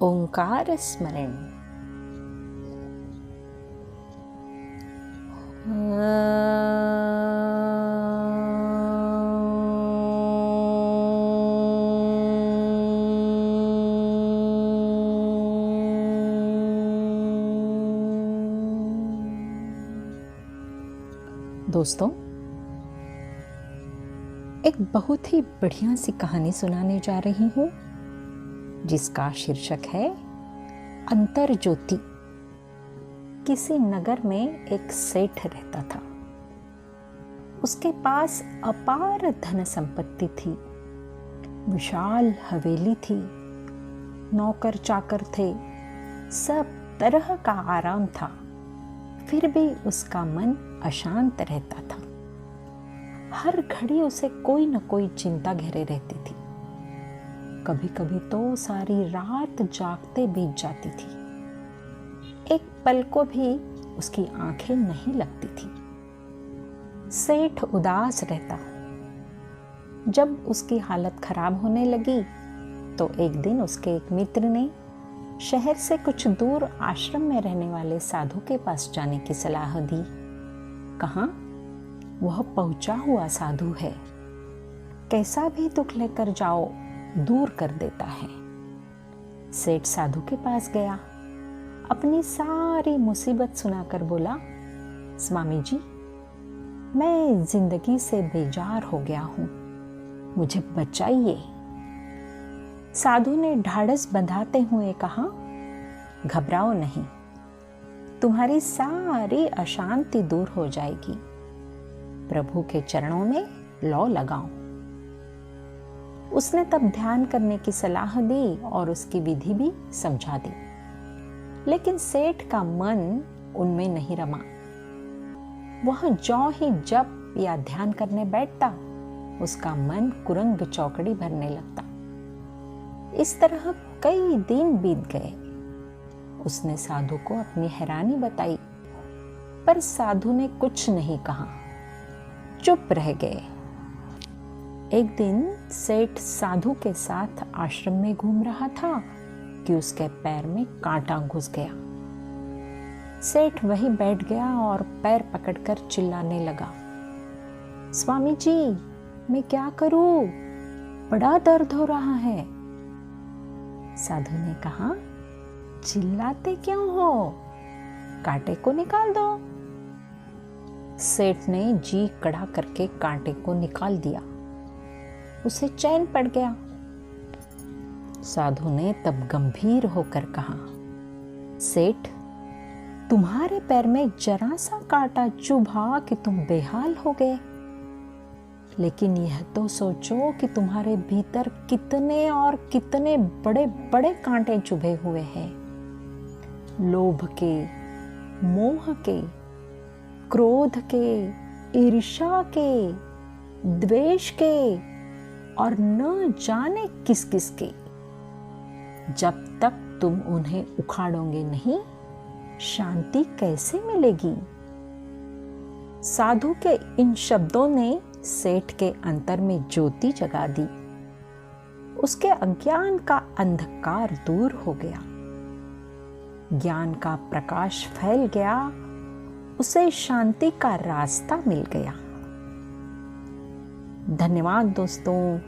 ओंकार स्मरण। दोस्तों, एक बहुत ही बढ़िया सी कहानी सुनाने जा रही हूँ जिसका शीर्षक है अंतर ज्योति। किसी नगर में एक सेठ रहता था। उसके पास अपार धन संपत्ति थी, विशाल हवेली थी, नौकर चाकर थे, सब तरह का आराम था। फिर भी उसका मन अशांत रहता था। हर घड़ी उसे कोई न कोई चिंता घेरे रहती थी। कभी कभी तो सारी रात जागते बीत जाती थी। एक पल को भी उसकी आंखें नहीं लगती थी। सेठ उदास रहता। जब उसकी हालत खराब होने लगी तो एक दिन उसके एक मित्र ने शहर से कुछ दूर आश्रम में रहने वाले साधु के पास जाने की सलाह दी। कहा, वह पहुंचा हुआ साधु है, कैसा भी दुख लेकर जाओ दूर कर देता है। सेठ साधु के पास गया, अपनी सारी मुसीबत सुनाकर बोला, स्वामी जी, मैं जिंदगी से बेजार हो गया हूं, मुझे बचाइए। साधु ने ढाढ़स बंधाते हुए कहा, घबराओ नहीं, तुम्हारी सारी अशांति दूर हो जाएगी। प्रभु के चरणों में लौ लगाओ। उसने तब ध्यान करने की सलाह दी और उसकी विधि भी समझा दी। लेकिन सेठ का मन उनमें नहीं रमा। वह ज्यों ही जप या ध्यान करने बैठता, उसका मन कुरंग चौकड़ी भरने लगता। इस तरह कई दिन बीत गए। उसने साधु को अपनी हैरानी बताई, पर साधु ने कुछ नहीं कहा, चुप रह गए। एक दिन सेठ साधु के साथ आश्रम में घूम रहा था कि उसके पैर में कांटा घुस गया। सेठ वहीं बैठ गया और पैर पकड़कर चिल्लाने लगा, स्वामी जी, मैं क्या करूं? बड़ा दर्द हो रहा है। साधु ने कहा, चिल्लाते क्यों हो? कांटे को निकाल दो। सेठ ने जी कड़ा करके कांटे को निकाल दिया। उसे चैन पड़ गया। साधु ने तब गंभीर होकर कहा, सेठ, तुम्हारे पैर में जरा सा कांटा चुभा कि तुम बेहाल हो गए। लेकिन यह तो सोचो कि तुम्हारे भीतर कितने और कितने बड़े बड़े कांटे चुभे हुए हैं। लोभ के, मोह के, क्रोध के, ईर्ष्या के, द्वेष के और न जाने किस किस के। जब तक तुम उन्हें उखाड़ोगे नहीं, शांति कैसे मिलेगी? साधु के इन शब्दों ने सेठ के अंतर में ज्योति जगा दी। उसके अज्ञान का अंधकार दूर हो गया, ज्ञान का प्रकाश फैल गया, उसे शांति का रास्ता मिल गया। धन्यवाद दोस्तों।